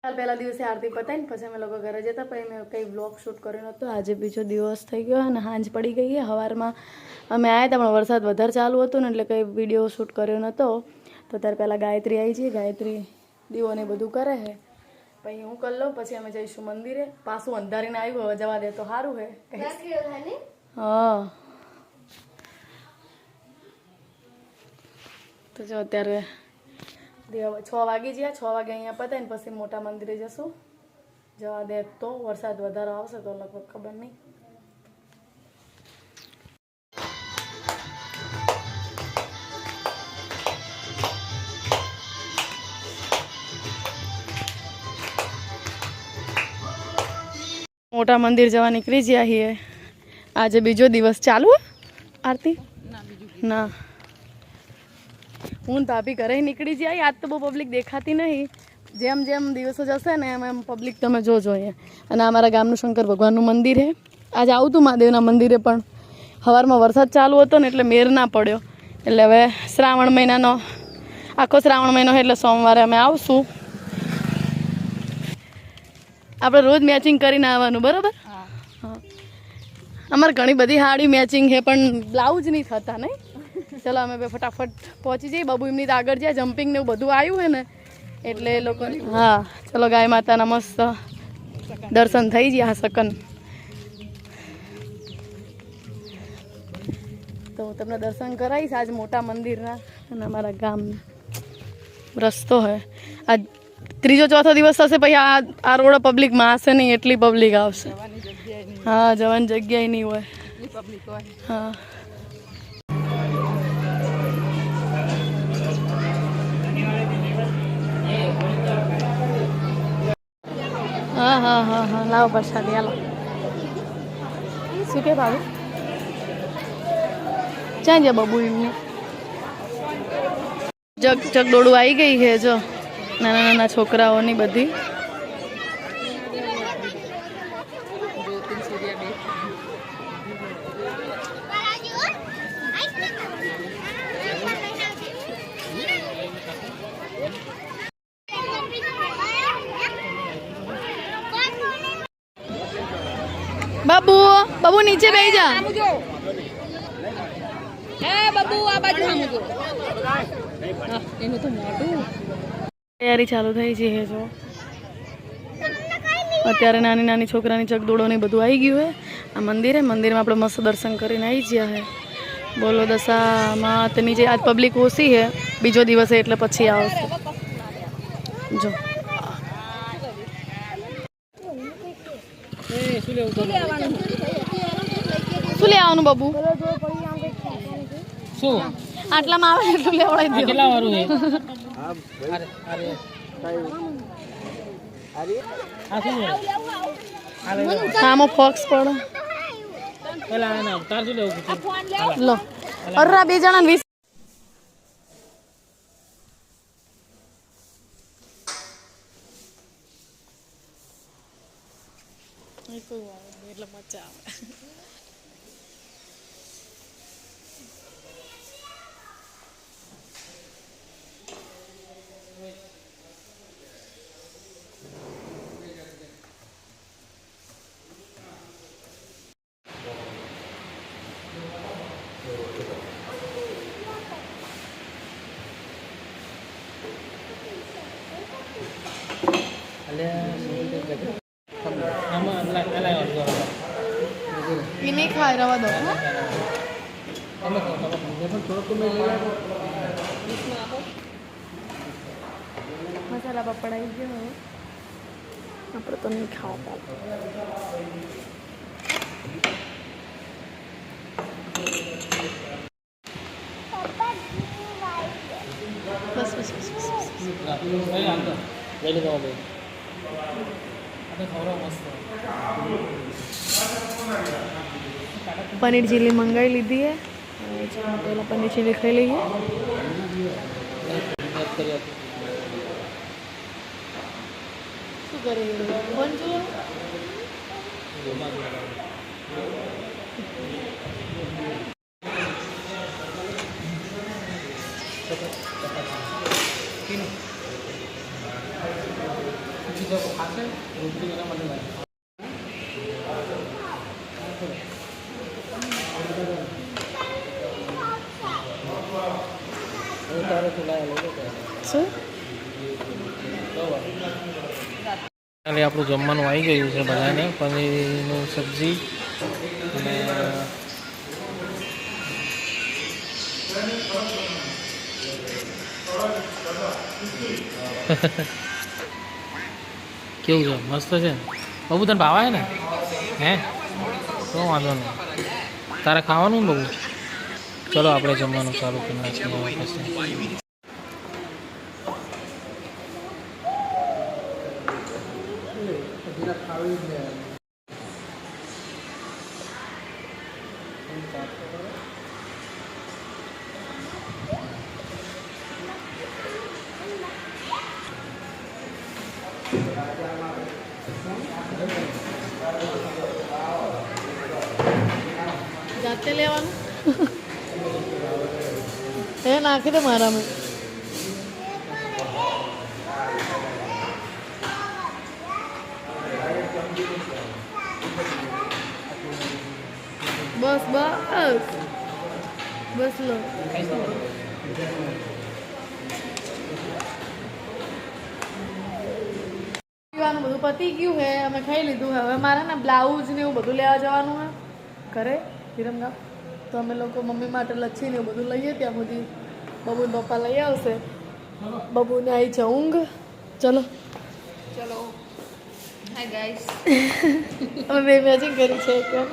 કાલ પહેલા દિવસે આરતી પતાવીને પછી અમે લોકો ઘરે જતા પછી મેં કંઈ બ્લોગ શૂટ કર્યો નહોતો. આજે બીજો દિવસ થઈ ગયો અને સાંજ પડી ગઈ છે. સવારમાં અમે આવ્યા હતા પણ વરસાદ વધારે ચાલુ હતો ને એટલે કંઈ વિડીયો શૂટ કર્યો નહોતો. તો ત્યારે પહેલાં ગાયત્રી આવી છે. ગાયત્રી દીવોને બધું કરે છે. પછી હું કરી લઉં પછી અમે જઈશું મંદિરે. પાછું અંધારીને આવ્યું હવે જવા દે તો સારું છે. હા તો જો અત્યારે 6 વાગી ગયા. 6 વાગે અહીંયા પતાય ને પછી મોટા મંદિરે જશું. જવા દે તો વરસાદ વધારે આવશે તો લગભગ ખબર નહીં. મોટા મંદિર જવા નીકળી ગયા છીએ. આજે બીજો દિવસ ચાલુ આરતી ના હું ભાભી ઘરે નીકળી જાય. આજ તો બહુ પબ્લિક દેખાતી નહીં. જેમ જેમ દિવસો જશે ને એમ એમ પબ્લિક તમે જોજો અહીંયા. અને અમારા ગામનું શંકર ભગવાનનું મંદિર છે. આજે આવું હતું મહાદેવના મંદિરે પણ સવારમાં વરસાદ ચાલુ હતો ને એટલે મેર ના પડ્યો. એટલે હવે શ્રાવણ મહિનાનો આખો શ્રાવણ મહિનો એટલે સોમવારે અમે આવશું. આપણે રોજ મેચિંગ કરીને આવવાનું બરાબર. હા અમારે ઘણી બધી સાડી મેચિંગ છે પણ બ્લાઉઝ નહીં થતા નહીં. ચલો અમે ફટાફટ પહોંચી જઈએ. બાબુ એમની તો આગળ જાય જમ્પિંગ ને એવું બધું આવ્યું હોય ને એટલે એ લોકો હા ચલો ગાય માતાના મસ્ત દર્શન થઈ ગયા. સકન તો હું તમને દર્શન કરાવીશ આજ મોટા મંદિરના. અને અમારા ગામ રસ્તો હોય આજ ત્રીજો ચોથો દિવસ થશે પછી આ રોડ પબ્લિકમાં હશે નહીં. એટલી પબ્લિક આવશે. હા જવાની જગ્યાએ નહીં હોય. હા હા હા હા હા લાવો પ્રસાદી હાલો. શું કે ભાવી ક્યાં છે બબુ એમને જગ દોડું આવી ગઈ છે. જો નાના નાના છોકરાઓની બધી બાબુ બાબુ નીચે બેસી જા. બાબુ આ બાજુ એનું તો મોટું તૈયારી ચાલુ થઈ છે. જો અત્યારે નાની નાની છોકરાની ચકદોડો ને બધું આવી ગયું હોય આ મંદિરે. મંદિરમાં આપણે મસ્ત દર્શન કરીને આવી ગયા હે. બોલો દશામાં તો નીચે આજ પબ્લિક ઓછી છે. બીજો દિવસ એટલે પછી આવશે. જો શું લેવાનું બાબુ? શું આટલામાં આવે એટલું લેવડાવી દે. કેટલા વાળું છે? આમાં ફોક્સ પડે. લો અરે 2 જણા 20 એટલે મજા આવે. ini ખાઈ રવા દો. મસાલા પાપડ આવી ગયો. આપણે તો નહીં ખાવા. બસ બસ બસ પનીર ચીલી મંગાવી લીધી હે. પહેલાં પનીર ચીલી ખાઈ લઈએ. શું કરી ફોન જુઓ. શું કાલે આપણું જમવાનું આવી ગયું છે બધાને પનીરનું સબ્જી અને કેવું છે મસ્ત છે બબુ તને ભાવે ને હે તો વાંધો નહીં તારે ખાવાનું ને બબુ ચલો આપણે જમવાનું ચાલુ કરી નાખીએ પછી જાતે લેવાનું એ નાખી દે મારામાં બસ બસ બસ લો પીવાનું બધું પતી ગયું હે અમે ખાઈ લીધું હવે મારે ને બ્લાઉઝ ને એવું બધું લેવા જવાનું હે ઘરે વિરમગામ તો અમે લોકો મમ્મી માટે લચ્છી ને એવું બધું લઈએ ત્યાં સુધી બબુ ને પપ્પા લઈ આવશે બબુને આવી છે ઊંઘ ચલો ચલો હાય ગાઈસ અમે બે મેચિંગ કરી છે કેમ